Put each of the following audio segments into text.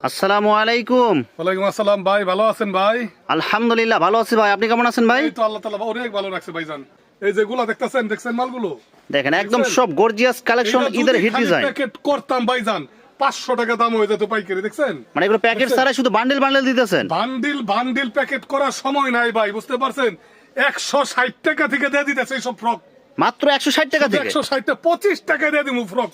আসসালামু আলাইকুম। ওয়ালাইকুম আসসালাম ভাই, ভালো আছেন ভাই? আলহামদুলিল্লাহ ভালো আছি ভাই, আপনি কেমন আছেন ভাই? এই তো আল্লাহ তাআলা অনেক ভালো রাখছে ভাইজান। এই যেগুলো দেখতেছেন মালগুলো দেখেন একদম সব গর্জিয়াস কালেকশন, ঈদের হিট ডিজাইন। প্যাকেট করতাম ভাইজান 500 টাকা দাম হয়ে যেত পাইকারি, দেখছেন? মানে এগুলো প্যাকেট ছাড়া শুধু বান্ডেল বান্ডেল দিতেছেন। বান্ডিল প্যাকেট করার সময় নাই ভাই, বুঝতে পারছেন? 160 টাকা থেকে দিয়ে দিতেছে এইসব ফ্রক, মাত্র 160 টাকা থেকে। 160 টা 25 টাকা দিয়ে দিমু ফ্রক,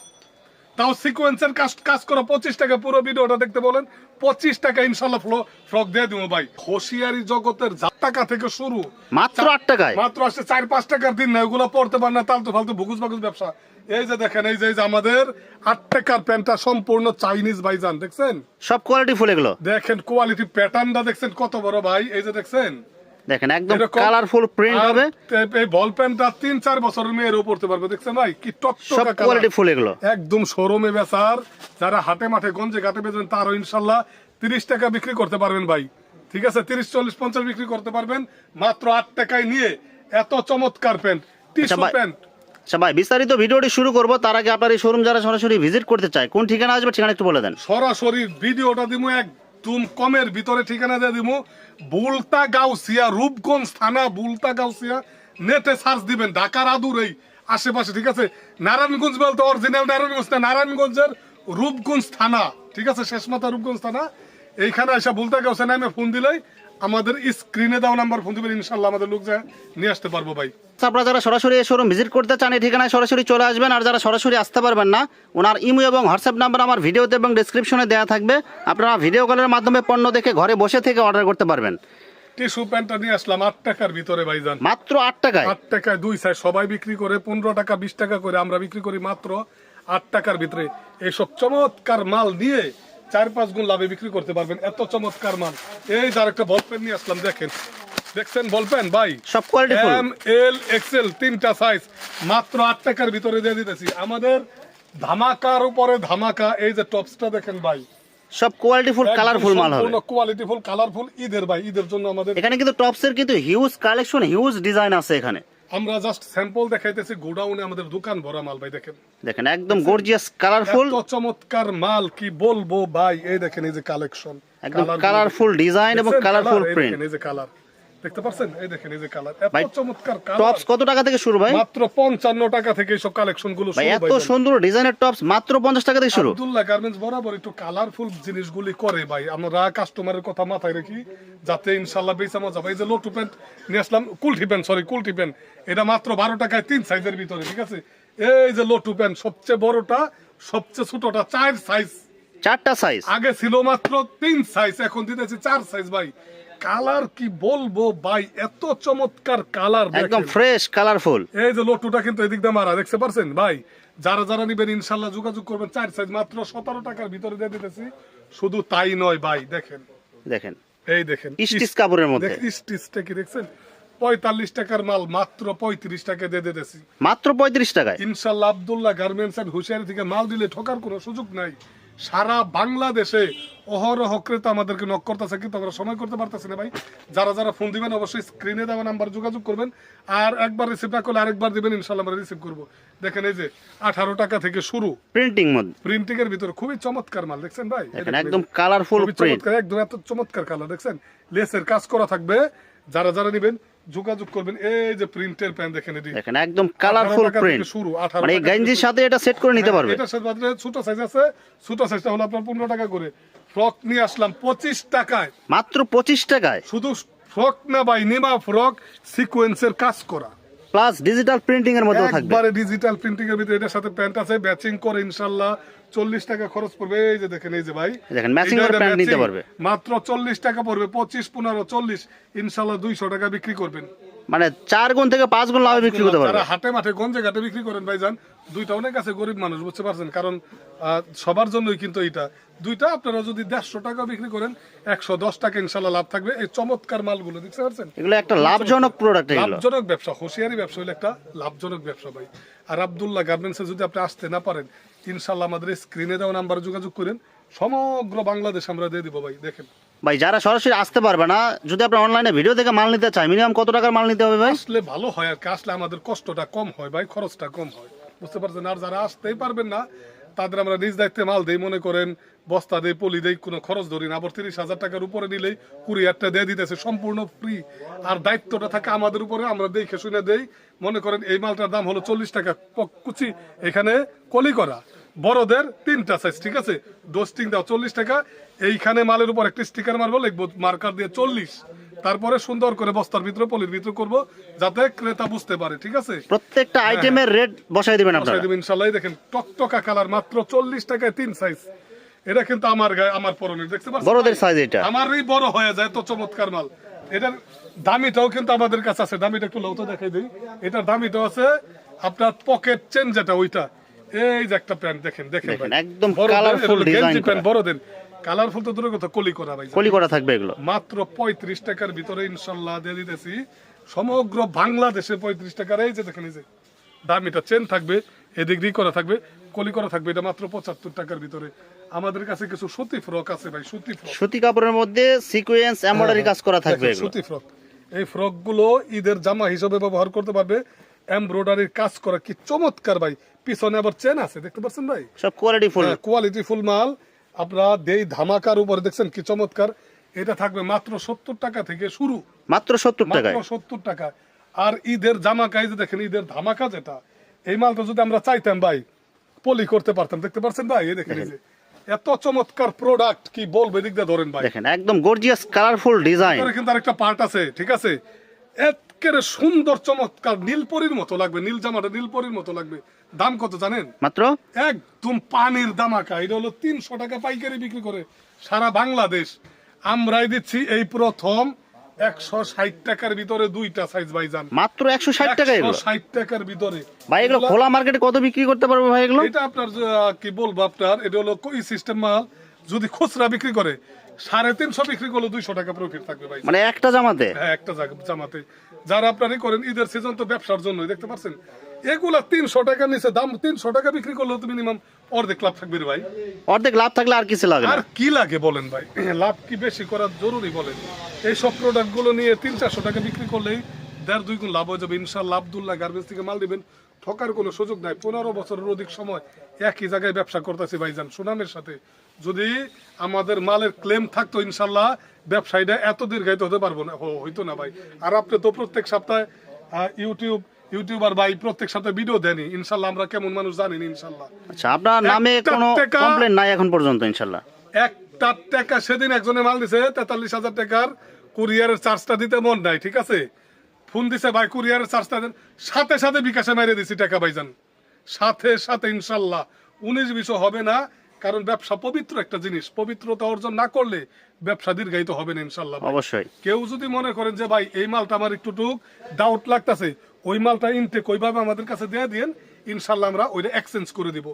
তাও সিকোয়েন্সের কাজ করা 25 টাকা। পুরো ভিডিওটা দেখতে বলেন, 25 টাকা ইনশাল্লাহ ফ্রক দিয়ে দিব ভাই। হোশিয়ারি জগতের 8 টাকা থেকে শুরু, মাত্র 8 টাকায়। মাত্র আসছে 4-5 টাকার দিন না, ওগুলো পড়তে পারে না, তালতু ফালতু ভুগুস বাগুস ব্যবসা। এই যে দেখেন, এই যে আমাদের 8 টাকার প্যান্টটা সম্পূর্ণ চাইনিজ ভাইজান, দেখছেন? সব কোয়ালিটি ফুল এগুলো। দেখেন কোয়ালিটি, প্যাটার্নটা দেখছেন কত বড় ভাই, এই যে দেখছেন? দেখেন একদম কালারফুল প্রিন্ট হবে। এই বল প্যান্টটা 3-4 বছরের মেয়েরও পড়তে পারবে, দেখছেন ভাই? কি টকটকা সব কোয়ালিটি ফুল এগুলো। একদম শোরুমে বেচার, যারা হাটে মাঠে গঞ্জে ঘাটে বেচবেন তারও ইনশাল্লাহ 30 টাকা বিক্রি করতে পারবেন ভাই। ঠিক আছে, 30, 40, 50 বিক্রি করতে পারবেন মাত্র 8 টাকায় নিয়ে। এত চমৎকার প্যান্ট, টিস্যু প্যান্ট। আচ্ছা ভাই, বিস্তারিত ভিডিওটি শুরু করব তার আগে আপনার এই শোরুম যারা সরাসরি ভিজিট করতে চায় কোন ঠিকানা আসবে, ঠিকানা একটু বলে দেন। সরাসরি ভিডিওটা দিমু একদম কমের ভিতরে, ঠিকানা দিয়ে দিমু বুলতা গাউসিয়া, রূপগঞ্জ থানা, বুলতা গাউসিয়া। নেটে সার্চ দিবেন, ঢাকার আদুর এই আশেপাশে। ঠিক আছে, নারায়ণগঞ্জ বলতে অরিজিনাল নারায়ণগঞ্জ না, নারায়ণগঞ্জের রূপগঞ্জ থানা। ঠিক আছে, শেষ মাথা রূপগঞ্জ থানা। এইখানে এসে বুলতা গাউসিয়া নামে ফোন দিলেই আমাদের স্ক্রিনে দেওয়া নাম্বার ফোন দিবেন, ইনশাল্লাহ আমাদের লোক যায় নিয়ে আসতে পারবো ভাই। আপনারা যারা সরাসরি এই শোরুম ভিজিট করতে চান এই ঠিকানায় সরাসরি চলে আসবেন, আর যারা সরাসরি আসতে পারবেন না ওনার ইমো এবং হোয়াটসঅ্যাপ নাম্বার আমার ভিডিওতে এবং ডেসক্রিপশনে দেওয়া থাকবে। আপনারা ভিডিও কলের মাধ্যমে পণ্য দেখে ঘরে বসে থেকে অর্ডার করতে পারবেন। টিস্যু প্যান্টটা নিয়ে আসলাম 8 টাকার ভিতরে ভাইজান, মাত্র 8 টাকায়। 8 টাকায় 2 সাইজ। সবাই বিক্রি করে 15 টাকা 20 টাকা করে, আমরা বিক্রি করি মাত্র 8 টাকার ভিতরে। এইসব চমৎকার মাল নিয়ে 4-5 গুণ লাভে বিক্রি করতে পারবেন, এত চমৎকার মাল। এই যার একটা বল পেন নিয়ে আসলাম, দেখছেন বল পেন ভাই, সব quality full, M L XL 3টা সাইজ, মাত্র 8 টাকার ভিতরে দিয়ে দিতেছি। আমাদের ধামাকার উপরে ধামাকা। এই যে টপসটা দেখেন ভাই, সব কোয়ালিটি ফুল কালারফুল মাল হবে, কোয়ালিটি ফুল কালারফুল। ঈদের ভাই, ঈদের জন্য আমাদের এখানে কিন্তু টপসের কিন্তু হিউজ কালেকশন, হিউজ ডিজাইন আছে এখানে। আমরা জাস্ট স্যাম্পল দেখাইতেছি, গোডাউনে আমাদের দোকান ভরা মাল ভাই। দেখেন একদম গর্জিয়াস কালারফুল, এত চমৎকার মাল কি বলবো ভাই। এই দেখেন, এই যে কালেকশন, একদম কালারফুল ডিজাইন এবং কালারফুল প্রিন্ট। এই যে কালার দেখতে পাচ্ছেন, এই দেখেন এই যে কালার, এত চমৎকার কালার। টপস কত টাকা থেকে শুরু ভাই? মাত্র 55 টাকা থেকে সব কালেকশন গুলো শুরু ভাই। এত সুন্দর ডিজাইনের টপস মাত্র 50 টাকা থেকে শুরু। আব্দুল্লাহ গার্মেন্টস বরাবর একটু কালারফুল জিনিসগুলি করে ভাই, আমরা কাস্টমারের কথা মাথায় রাখি যাতে ইনশাআল্লাহ বেচা মজা পাই। এই যে লোটু প্যান্ট নিয়ে আসলাম, কুলটি প্যান্ট, এটা মাত্র 12 টাকায় 3 সাইজের ভিতরে। ঠিক আছে, এই যে লোটু প্যান্ট, সবচেয়ে বড়টা সবচেয়ে ছোটটা 4 সাইজ, 4টা সাইজ। আগে ছিল মাত্র 3 সাইজ, এখন দিতেছি 4 সাইজ ভাই। কালার কি বলবো ভাই, এত চমৎকার কালার, একদম ফ্রেশ কালারফুল। এই যে লোটুটা কিন্তু এদিক দিয়ে মারা, দেখতে পারছেন ভাই? যারা নিবেন ইনশাল্লাহ যোগাযোগ করবেন। 4 সাইজ মাত্র 17 টাকার ভিতরে দিয়ে দিতেছি। শুধু তাই নয় ভাই, দেখেন এই দেখেন স্টিচ কাপড়ের মধ্যে, স্টিচটা কি দেখছেন? 45 টাকার মাল মাত্র 35 টাকা দিয়ে দিতেছি, মাত্র 35 টাকায়। ইনশাল্লাহ আব্দুল্লাহ গার্মেন্টস এন্ড হুশিয়ারি থেকে মাল দিলে ঠকার কোনো সুযোগ নাই। সারা বাংলাদেশে অহরহ ক্রেতা আমাদেরকে নক করতেছে, কিন্তু আমরা সময় করতে পারতেছি না ভাই। যারা ফোন দিবেন অবশ্যই স্ক্রিনে দেওয়া নাম্বার যোগাযোগ করবেন, আর একবার রিসিভ না করলে আরেকবার দিবেন, ইনশাল্লাহ আমরা রিসিভ করবো। দেখেন এই যে 18 টাকা থেকে শুরু, প্রিন্টিং এর ভিতরে খুবই চমৎকার মাল, দেখছেন ভাই? একদম কালারফুল প্রিন্ট, একদম এত চমৎকার কালার, দেখছেন? লেসের কাজ করা থাকবে, যারা নিবেন যোগাযোগ করবেন। এই যে প্রিন্টের প্যান্ট দেখেন একদম কালারফুল প্রিন্ট শুরু, মানে এই গঞ্জির সাথে এটা সেট করে নিতে পারবে। এটার সাথে ছোট সাইজ আছে, ছোট সাইজটা হলো আপনার 15 টাকা করে। ফ্রক নিয়ে আসলাম 25 টাকায়, মাত্র 25 টাকায়। শুধু ফ্রক না ভাই, নিমা ফ্রক সিকোয়েন্সের কাজ করা, প্লাস ডিজিটাল প্রিন্টিং এর মধ্যে থাকবে, একবারে ডিজিটাল প্রিন্টিং এর ভিতরে। এটার সাথে প্যান্ট আছে, ম্যাচিং করে ইনশাআল্লাহ 40 টাকা খরচ পড়বে। এই যে দেখেন, এই যে ভাই দেখেন ম্যাচিং এর প্যান্ট নিতে পারবে, মাত্র 40 টাকা পড়বে। 25, 15, 40 ইনশাআল্লাহ 200 টাকা বিক্রি করবেন। মানে 4 গুণ থেকে 5 গুণ লাভে বিক্রি করতে পারবে। যারা হাটে মাঠে গঞ্জে ঘাটে বিক্রি করেন ভাইজান, দুইটা অনেক আছে গরিব মানুষ, বুঝতে পারছেন? কারণ সবার জন্যই কিন্তু এটা দুইটা। আপনারা যদি 150 টাকা বিক্রি করেন 110 টাকা ইনশাআল্লাহ লাভ থাকবে। এই চমৎকার মালগুলো দেখতে পাচ্ছেন, এগুলো একটা লাভজনক প্রোডাক্ট, লাভজনক ব্যবসা। হোশিয়ারি ব্যবসা হলো একটা লাভজনক ব্যবসা ভাই। আর আব্দুল্লাহ গার্মেন্টসে যদি আপনি আসতে না পারেন, ইনশাআল্লাহ আমাদের স্ক্রিনে দেওয়া নাম্বার যোগাযোগ করেন, সমগ্র বাংলাদেশ আমরা দিয়ে দিব ভাই। দেখেন ভাই, যারা সরাসরি আসতে পারবে না, যদি আপনি অনলাইনে ভিডিও দেখে মাল নিতে চায়, মিনিমাম কত টাকার মাল নিতে হবে ভাই? আসলে ভালো হয়, আর আসলে আমাদের কষ্টটা কম হয় ভাই, খরচটা কম হয়, বুঝতে পারছেন? আর যারা আসতেই পারবেন না, তাদের আমরা নিজ দায়িত্বে মাল দেই। মনে করেন বস্তা দেই, পলি দেই, কোনো খরচ ধরি না। আবার 30,000 টাকার উপরে নিলেই কুরিয়ারটা দিয়ে দিতেছে সম্পূর্ণ ফ্রি। আর দায়িত্বটা থাকে আমাদের উপরে, আমরা দেখে শুনে দেই। মনে করেন এই মালটার দাম হলো 40 টাকা কুচি, এখানে কলি করা বড়দের 3টা সাইজ, ঠিক আছে, ডোস্টিং দাও 40 টাকা। এইখানে মালের উপর একটা স্টিকার মারবো, লিখবো মার্কার দিয়ে 40, তারপরে সুন্দর করে বস্তার ভিতরে পলির ভিতরে করবো, যাতে ক্রেতা বুঝতে পারে, ঠিক আছে। প্রত্যেকটা আইটেমের রেট বসাই দিবেন আপনারা। ইনশাল্লাহ দেখেন টকটকা কালার, মাত্র 40 টাকায় 3 সাইজ। এটা কিন্তু আমার গায়ে, আমার পরনের, দেখতে পাচ্ছেন বড়দের সাইজ এটা। আমারই বড় হয়ে যায়, তো চমৎকার মাল। এটার দামিটাও কিন্তু আমাদের কাছে আছে, দামিটা একটু লউতো দেখাই দিই। এটার দামিটাও আছে আপনার পকেট চেন যেটা, ওইটা। এই যে একটা প্যান্ট দেখেন, দেখেন দেখেন ভাই, একদম বড়দের, কালারফুল এগুলো ডিজাইন গেঞ্জি প্যান্ট বড়দের। কালারফুল তো দূরের কথা, কলি করা ভাই, কলি করা থাকবে এগুলো। মাত্র 35 টাকার ভিতরে ইনশাল্লাহ দিয়ে দিতেছি সমগ্র বাংলাদেশে। 35 টাকার এই যে দেখেন, এই যে দামিটা চেন থাকবে, এদিক দিয়ে করা থাকবে, কলি করা থাকবে। এটা মাত্র 75 টাকার ভিতরে। আমাদের কাছে কিছু সুতি ফ্রক আছে ভাই, সুতি ফ্রক, সুতি কাপড়ের মধ্যে সিকোয়েন্স এমব্রয়ডারি কাজ করা থাকবে এগুলো। সুতি ফ্রক। এই ফ্রক গুলো ঈদের জামা হিসেবে ব্যবহার করতে পারবে। এমব্রয়ডারির কাজ করা কি চমৎকার ভাই, পিছনে আবার চেন আছে, দেখতে পাচ্ছেন ভাই, সব কোয়ালিটি ফুল। কোয়ালিটি ফুল মাল। আপনারা দেই ধামাকার উপরে, দেখছেন কি চমৎকার। এটা থাকবে মাত্র 70 টাকা থেকে শুরু, মাত্র 70 টাকায়। মাত্র 70 টাকা। আর ঈদের জামাকা, এই যে দেখেন ঈদের ধামাকা যেটা, এই মালটা যদি আমরা চাইতাম ভাই, পলি করতে পারতাম, দেখতে পাচ্ছেন ভাই, এই দেখেন, এই যে এত চমৎকার প্রোডাক্ট, কি বলবো, এদিক দিয়ে ধরেন ভাই, দেখেন একদম গর্জিয়াস কালারফুল ডিজাইন। এরপরে কিন্তু আরেকটা পার্ট আছে, ঠিক আছে, একেবারে সুন্দর চমৎকার, নীলপরির মতো লাগবে, নীল জামাটা নীলপরির মতো লাগবে। দাম কত জানেন? মাত্র একদম পানির দামাকা। এটা হলো 300 টাকা পাইকারি বিক্রি করে সারা বাংলাদেশ। আমরাই দিচ্ছি এই প্রথম 160 টাকার ভিতরে 2টা সাইজ ভাইজান, মাত্র 160 টাকা এগুলো। 160 টাকার ভিতরে ভাই এগুলো খোলা মার্কেটে কত বিক্রি করতে পারবে ভাই এগুলো? এটা আপনার কি বলবো, আপনার এটা হলো কই সিস্টেম মাল। যদি খুচরা বিক্রি করে 350 বিক্রি করলে 200 টাকা প্রফিট থাকবে ভাই, মানে একটা জামাতে। হ্যাঁ, একটা জামাতে। যারা আপনারই করেন ঈদের সিজন তো ব্যবসার জন্য, দেখতে পাচ্ছেন এগুলা 300 টাকার নিচে দাম, 300 টাকা বিক্রি করলে তো মিনিমাম অর্ধেক লাভ থাকবে রে ভাই। অর্ধেক লাভ থাকলে আর কিছু লাগে আর না। কি লাগে বলেন ভাই, লাভ কি বেশি করা জরুরি বলেন? এই সব প্রোডাক্ট গুলো নিয়ে 300-400 টাকা বিক্রি করলেই 1.5-2 গুণ লাভ হয়ে যাবে ইনশাআল্লাহ। আব্দুল্লাহ গার্মেন্টস থেকে মাল দিবেন, ঠকার কোনো সুযোগ নাই। 15 বছরের অধিক সময় একই জায়গায় ব্যবসা করতেছি ভাইজান, সুনামের সাথে। যদি আমাদের মালের ক্লেম থাকতো ইনশাআল্লাহ ব্যবসায়ীরা এত দীর্ঘায়িত হতে পারবো না, হইতো না ভাই। আর আপনি তো প্রত্যেক সপ্তাহে ইউটিউবার ভাই প্রত্যেক সপ্তাহে ভিডিও দেনি, ইনশাআল্লাহ আমরা কেমন মানুষ জানেন ইনশাআল্লাহ। আচ্ছা, আপনার নামে কোনো কমপ্লেইন নাই এখন পর্যন্ত ইনশাআল্লাহ? একটা টাকা সেদিন একজনে মাল দিছে 43,000 টাকার, কুরিয়ারের চার্জটা দিতে মন নাই, ঠিক আছে, ফোন দিছে ভাই কুরিয়ারের চার্জটা দেন, সাথে সাথে বিকাশে মেরে দিছি টাকা ভাইজান, সাথে সাথে ইনশাআল্লাহ। 19-20 হবে না, কারণ ব্যবসা পবিত্র একটা জিনিস, পবিত্রতা অর্জন না করলে ব্যবসা দীর্ঘায়িত হবে না ইনশাআল্লাহ। অবশ্যই। কেউ যদি মনে করেন যে ভাই এই মালটা আমার একটু ডাউট লাগতেছে, ওই মালটা ইনটেক ওইভাবে আমাদের কাছে দিয়ে দিন, ইনশাআল্লাহ আমরা ওইটা এক্সচেঞ্জ করে দিব,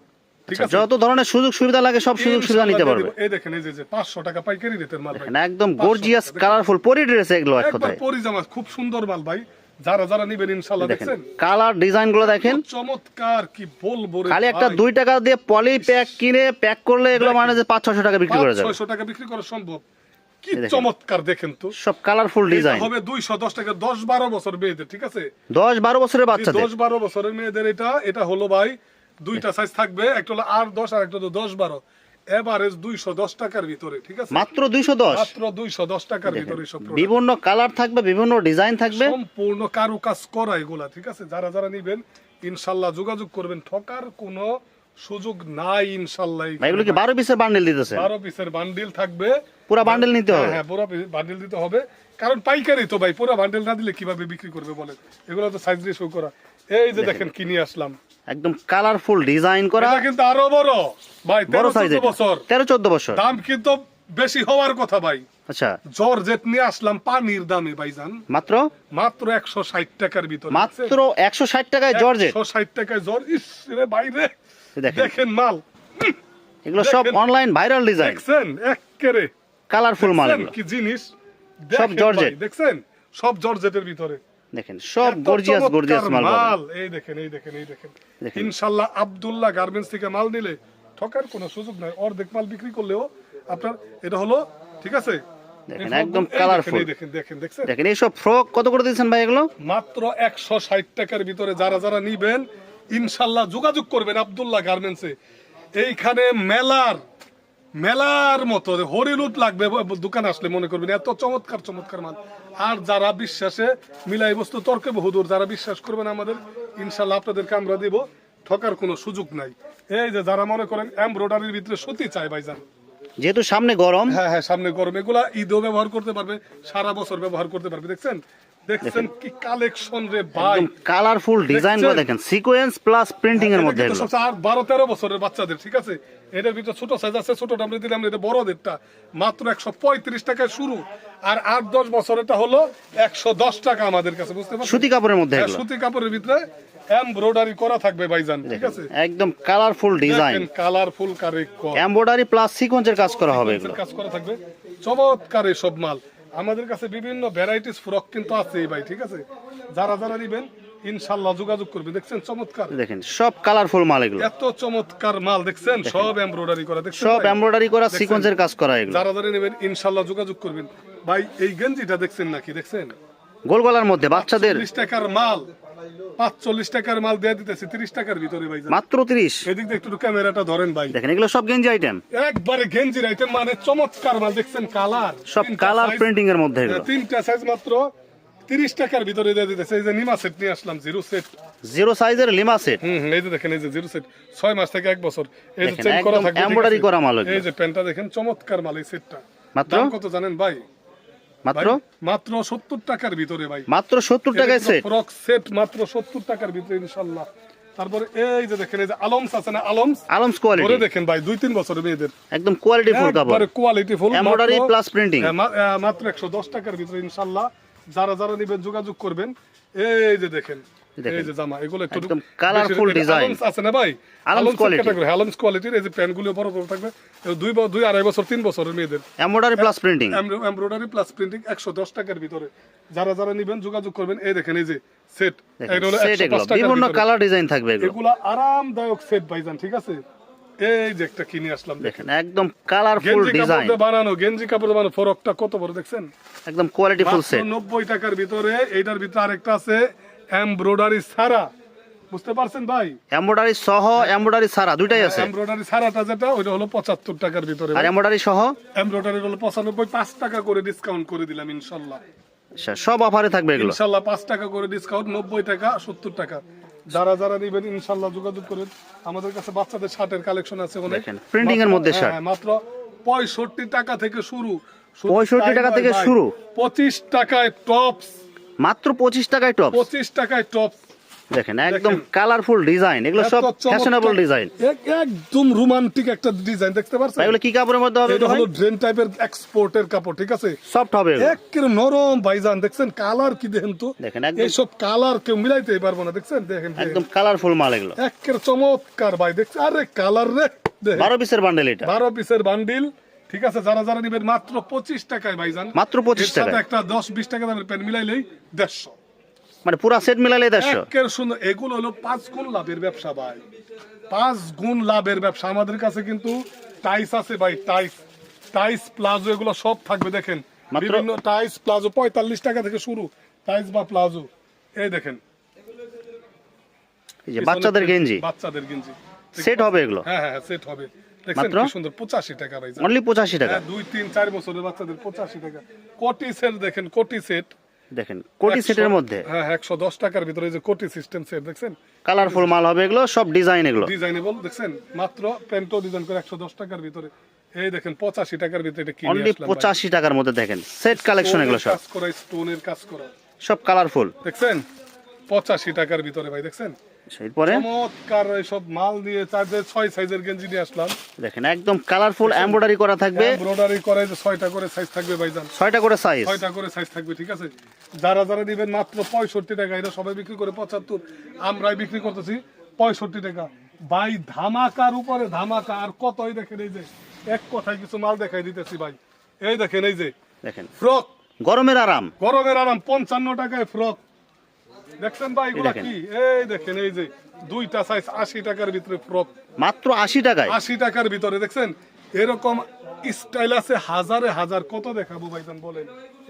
ঠিক আছে। যত ধরনের সুযোগ সুবিধা লাগে সব সুযোগ সুবিধা নিতে পারবে। এই দেখেন, এই যে 500 টাকা পাইকারি রেটের মাল ভাই, দেখেন একদম গর্জিয়াস কালারফুল পরি ড্রেস এগুলো এক একবার কথায়। পরিজামা, খুব সুন্দর মাল ভাই, যারা যারা নিবেন ইনশাআল্লাহ। দেখেন দেখছেন কালার ডিজাইন গুলো দেখেন, চমৎকার, কি বলবো রে খালি একটা ভাই। 2 টাকা দিয়ে পলি প্যাক কিনে প্যাক করলে এগুলো মানে যে 500-600 টাকা বিক্রি করে যাবে। 500 টাকা বিক্রি করা সম্ভব, কি চমৎকার দেখেন তো, সব কালারফুল ডিজাইন। হবে 210 টাকা, 10-12 বছর মেয়েদের, ঠিক আছে, 10-12 বছরের বাচ্চাদের। 10-12 বছরের মেয়েদের এটা হলো ভাই 2টা সাইজ থাকবে, একটা হলো 8-10 আর একটা হলো 10-12, এভারেজ 210 টাকার ভিতরে, ঠিক আছে, মাত্র 210। মাত্র 210 টাকার ভিতরে সব product। বিভিন্ন কালার থাকবে, বিভিন্ন ডিজাইন থাকবে, সম্পূর্ণ কারুকাজ করা এগুলা, ঠিক আছে। যারা যারা নিবেন ইনশাআল্লাহ যোগাযোগ করবেন, ঠকার কোনো সুযোগ নাই ইনশাআল্লাহ। ভাই এগুলো কি 12 পিসের বান্ডেল দিতেছে? 12 পিসের বান্ডিল থাকবে, পুরো বান্ডেল নিতে হবে। হ্যাঁ, পুরো বান্ডিল দিতে হবে, কারণ পাইকারি তো ভাই, পুরো বান্ডিল না দিলে কিভাবে বিক্রি করবে বলেন? এগুলো তো সাইজ রেশিও করা। এই যে দেখেন কি নিয়ে আসলাম, একদম কালারফুল ডিজাইন করা, এটা কিন্তু আরো বড় ভাই, বড় সাইজ 13-14 বছর, 13-14 বছর। দাম কিন্তু বেশি হওয়ার কথা ভাই। আচ্ছা, জর্জেট নিয়ে আসলাম পানির দামে ভাইজান, মাত্র 160 টাকার ভিতরে, মাত্র 160 টাকায় জর্জেট। 160 টাকায় জর্জ, ইস রে বাইরে দেখেন দেখেন মাল, এগুলো সব দেখেন। অনলাইন ভাইরাল ডিজাইন, দেখছেন এক্কেরে কালারফুল মাল দেখছেন এগুলো। কি জিনিস, সব দেখেন জর্জেট। ভাই, দেখছেন সব জর্জেটের ভিতরে, দেখেন সব এত গর্জিয়াস চমৎকার গর্জিয়াস মাল পাবেন। মাল। এই দেখেন, এই দেখেন, এই দেখেন, দেখেন। ইনশাআল্লাহ আব্দুল্লাহ গার্মেন্টস থেকে মাল নিলে ঠকার কোনো সুযোগ নাই। অর্ধেক মাল বিক্রি করলেও আপনার এটা হলো, ঠিক আছে, দেখেন এই একদম ফ্রকগুলো- এই কালারফুল। দেখেন, এই দেখেন, দেখেন, দেখছেন, দেখেন এইসব ফ্রক কত করে দিচ্ছেন ভাই এগুলো? মাত্র 160 টাকার ভিতরে যারা যারা নিবেন ইনশাআল্লাহ যোগাযোগ করবেন আব্দুল্লাহ গার্মেন্টসে। এইখানে মেলার মেলার মতো হরিলুট লাগবে দোকান আসলে মনে করবেন এত চমৎকার চমৎকার মাল। আর যারা বিশ্বাসে মিলাই বস্তু তর্কে বহুদূর, যারা বিশ্বাস করবেন আমাদের, ইনশাল্লাহ আপনাদেরকে আমরা দিব, ঠকার কোনো সুযোগ নাই। এই যে যারা মনে করেন এমব্রয়ডারির ভিতরে সুতি চাই ভাইজান, যেহেতু সামনে গরম, হ্যাঁ হ্যাঁ সামনে গরম, এগুলা ঈদেও ব্যবহার করতে পারবে, সারা বছর ব্যবহার করতে পারবে। দেখছেন দেখছেন কি কালেকশন রে ভাই, কালারফুল ডিজাইন গুলো দেখেন, সিকোয়েন্স প্লাস প্রিন্টিং এর মধ্যে এগুলো। 12-13 বছরের বাচ্চাদের, ঠিক আছে, এটার ভিতরে ছোট সাইজ আছে, ছোটটা আমরা দিলাম, এটা বড়দেরটা মাত্র 135 টাকায় শুরু, আর 8-10 বছরেরটা হলো 110 টাকা আমাদের কাছে, বুঝতে পারছেন? সুতি কাপড়ের মধ্যে হ্যাঁ, এগুলো, সুতি কাপড়ের ভিতরে এমব্রয়ডারি করা থাকবে ভাইজান, ঠিক আছে, একদম colourful design, colourful Karikar, embroidery plus সিকোয়েন্সের কাজ করা হবে এগুলো। কাজ করা থাকবে, চমৎকার সব মাল। আমাদের কাছে বিভিন্ন ভ্যারাইটিস ফ্রক কিন্তু আছে ভাই, ঠিক আছে, যারা যারা নিবেন ইনশাআল্লাহ যোগাযোগ করবে। দেখছেন চমৎকার, দেখেন সব কালারফুল মাল এগুলো, এত চমৎকার মাল, দেখছেন সব এমব্রয়ডারি করা, দেখছেন সব ভাই? এমব্রয়ডারি করা সিকোয়েন্সের কাজ করা এগুলো। যারা যারা নেবেন ইনশাআল্লাহ যোগাযোগ করবেন ভাই। এই গেঞ্জিটা দেখছেন নাকি, দেখছেন গোল গলার মধ্যে বাচ্চাদের 40 টাকার মাল, 45 টাকার মাল দিয়ে দিতেছি 30 টাকার ভিতরে ভাই, মাত্র 30। এদিক দিয়ে একটু ক্যামেরাটা ধরেন ভাই, দেখেন এগুলো সব গেঞ্জি আইটেম, একবারে গেঞ্জির আইটেম, মানে চমৎকার মাল। দেখছেন কালার, সব কালার প্রিন্টিং এর মধ্যে এগুলো, তিনটা সাইজ মাত্র 30 টাকার ভিতরে দিয়ে দিতেছে। এই যে নিমা সেট নিয়ে আসলাম, জিরো সেট, জিরো সাইজের লিমা সেট, এই যে দেখেন, এই যে জিরো সেট 6 মাস থেকে 1 বছর, এই যে দেখেন, চেক করা একদম থাকবে, ঠিক এমব্রয়ডারি আছে? করা মাল এগুলো। এই যে প্যান্টটা দেখেন, চমৎকার মাল। এই সেটটা মাত্র দাম কত জানেন ভাই? মাত্র মাত্র 70 টাকার ভিতরে ভাই, মাত্র 70 টাকায় সেট, ফ্রক সেট মাত্র 70 টাকার ভিতরে ইনশাআল্লাহ। তারপরে এই যে দেখেন, এই যে আলমস আছে না, আলমস কোয়ালিটি, ধরে দেখেন ভাই, 2-3 বছরের মেয়েদের, একদম কোয়ালিটি ফুল কাপড়, একবারে quality full, embroidery plus printing, মাত্র 110 টাকার ভিতরে ইনশাআল্লাহ। যারা যারা নিবেন যোগাযোগ করবেন। এই যে দেখেন, এই যে জামা, এগুলো একটু একদম কালারফুল ডিজাইন আলমস আছে না ভাই, আলমস কোয়ালিটি, আলমস কোয়ালিটির। এই যে প্যান্টগুলো বড় বড় থাকবে, 2-2.5 বছর 3 বছরের মেয়েদের, embroidery plus printing, embroidery plus printing 110 টাকার ভিতরে। যারা যারা নিবেন যোগাযোগ করবেন। এই দেখেন, এই যে সেট, সেট এগুলো বিভিন্ন কালার ডিজাইন থাকবে এগুলো, এগুলা আরামদায়ক সেট ভাইজান, ঠিক আছে। এই যে একটা কিনে আসলাম, দেখেন একদম কালারফুল গেঞ্জি ডিজাইন, কাপড় বানানো, গেঞ্জি কাপড় বানানো, ফরকটা কত বড় দেখছেন, একদম কোয়ালিটি ফুল সেট, 90 টাকার ভিতরে। এইটার ভিতরে আরেকটা আছে এমব্রয়ডারি ছাড়া, বুঝতে পারছেন ভাই? এমব্রয়ডারি সহ এমব্রয়ডারি ছাড়া দুইটাই আছে, এমব্রয়ডারি ছাড়াটা যেটা, ওইটা হলো 75 টাকার ভিতরে, আর এমব্রয়ডারি সহ এমব্রয়ডারি হলো 95, 5 টাকা করে ডিসকাউন্ট করে দিলাম ইনশাআল্লাহ। আচ্ছা, সব অফারে থাকবে এগুলো, ইনশাআল্লাহ 5 টাকা করে ডিসকাউন্ট, 90 টাকা 70 টাকা। যারা যারা নিবেন ইনশাআল্লাহ যোগাযোগ করেন। আমাদের কাছে বাচ্চাদের শার্টের কালেকশন আছে অনেক, দেখেন প্রিন্টিং এর মধ্যে শার্ট, মাত্র 65 টাকা থেকে শুরু, 65 টাকা থেকে শুরু, 25 টাকায় টপস, মাত্র 25 টাকায় টপ, 25 টাকায় টপস। দেখেন একদম কালারফুল ডিজাইন, এগুলো সব ফ্যাশনেবল ডিজাইন, একদম রোমান্টিক একটা ডিজাইন, দেখতে পাচ্ছেন? এগুলো কি কাপড়ের মধ্যে হবে? এটা হলো ড্রেন টাইপের এক্সপোর্টের কাপড়, ঠিক আছে, সফট হবে এগুলো, একেবারে নরম ভাইজান। দেখছেন কালার কি দেখেন তো, দেখেন একদম এইসব কালার কেউ মিলাইতে পারবো না। দেখছেন, দেখেন একদম কালারফুল মাল এগুলো, একেবারে চমৎকার ভাই। দেখছেন, আরে কালার রে, 12 পিসের বান্ডেল এটা, 12 পিসের বান্ডিল, ঠিক আছে। যারা যারা নিবেন মাত্র 25 টাকায় ভাইজান, মাত্র 25 এর সাথে টাকায়, একটা 10-20 টাকা দামের পেন মিলাইলেই 150, মানে পুরো সেট মিলালে 150। একের সুন্দর। এগুলো হলো 5 গুণ লাভের ব্যবসা ভাই, 5 গুণ লাভের ব্যবসা। আমাদের কাছে কিন্তু টাইস আছে ভাই, টাইস প্লাজো, এগুলো সব থাকবে। দেখেন বিভিন্ন টাইস প্লাজো 45 টাকা থেকে শুরু, টাইস বা প্লাজো। এই দেখেন, এই যে বাচ্চাদের গেঞ্জি, বাচ্চাদের গেঞ্জি সেট হবে এগুলো, হ্যাঁ হ্যাঁ সেট হবে। দেখছেন মাত্র কি সুন্দর, 85 টাকা ভাই, অনলি 85 টাকা, 2-3-4 বছরের বাচ্চাদের 85 টাকা। কোটি সেট দেখেন, কোটি সেট, দেখেন কোটি সেটের মধ্যে, হ্যাঁ 110 টাকার ভিতরে যে কোটি সিস্টেম সেট, দেখছেন কালারফুল মাল হবে এগুলো, সব ডিজাইন এগুলো, ডিজাইনেবল। দেখছেন মাত্র প্যান্টও ডিজাইন করে 110 টাকার ভিতরে। এই দেখেন 85 টাকার ভিতরে এটা কিনে অনলি আসলাম 85 টাকার মধ্যে, দেখেন সেট কালেকশন এগুলো সব, কাজ করা, স্টোনের কাজ করা, সব কালারফুল, দেখছেন 85 টাকার ভিতরে ভাই। দেখছেন এরপরে চমৎকার সব মাল দিয়ে 4-6 সাইজের গেঞ্জি নিয়ে আসলাম। দেখেন একদম কালারফুল এমব্রয়ডারি করা থাকবে, এমব্রয়ডারি করে যে 6টা করে সাইজ থাকবে ভাইজান, 6টা করে সাইজ, 6টা করে সাইজ থাকবে, ঠিক আছে। যারা যারা নেবেন মাত্র 65 টাকা, এটা সবাই বিক্রি করে 75, আমরাই বিক্রি করতেছি 65 টাকা ভাই। ধামাকার উপরে ধামাকা, আর কতই দেখেন। এই যে এক কথায় কিছু মাল দেখাই দিতেছি ভাই। এই দেখেন, এই যে দেখেন ফ্রক, গরমের আরাম, গরমের আরাম, 55 টাকায় ফ্রক। দেখছেন ভাই এগুলা কি? এই দেখেন, এই যে 2টা সাইজ 80 টাকার ভিতরে ফ্রক, মাত্র 80 টাকায়, 80 টাকার ভিতরে। দেখছেন এরকম স্টাইল আছে হাজারে হাজার, কত দেখাবো ভাইজান বলেন।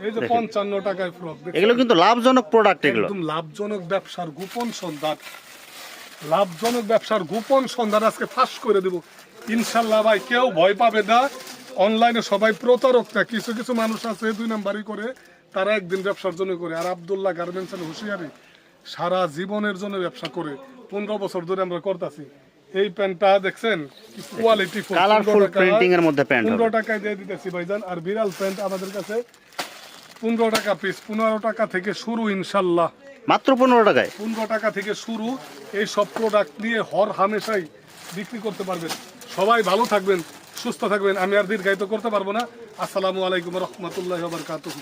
এই যে 55 টাকায় ফ্রক, এগুলো কিন্তু লাভজনক প্রোডাক্ট, এগুলো একদম লাভজনক ব্যবসার গোপন সন্ধান, লাভজনক ব্যবসার গোপন সন্ধান আজকে ফাঁস করে দেব। ইনশাল্লাহ ভাই কেউ ভয় পাবে না। অনলাইনে সবাই প্রতারক না, কিছু কিছু মানুষ আছে 2 নাম্বারই করে, তারা একদিন ব্যবসার জন্য করে। আর আব্দুল্লাহ গার্মেন্টস এন্ড হুঁশিয়ারি সারা জীবনের জন্য ব্যবসা করে, 15 বছর ধরে আমরা করতেছি। এই প্যান্টটা দেখছেন কোয়ালিটি কালারফুল প্রিন্টিং এর মধ্যে প্যান্ট 15 টাকায় দিয়ে দিতেছি ভাইজান। আর বিড়াল প্যান্ট আমাদের কাছে 15 টাকা পিস, 15 টাকা থেকে শুরু ইনশাল্লাহ। মাত্র 15 টাকায় 15 টাকা থেকে শুরু। এই সব প্রোডাক্ট নিয়ে হর হামেশাই বিক্রি করতে পারবেন। সবাই ভালো থাকবেন, সুস্থ থাকবেন। আমি আর দীর্ঘায়িত করতে পারবো না। আসসালামু আলাইকুম রহমতুল্লাহ বারকাতুহু।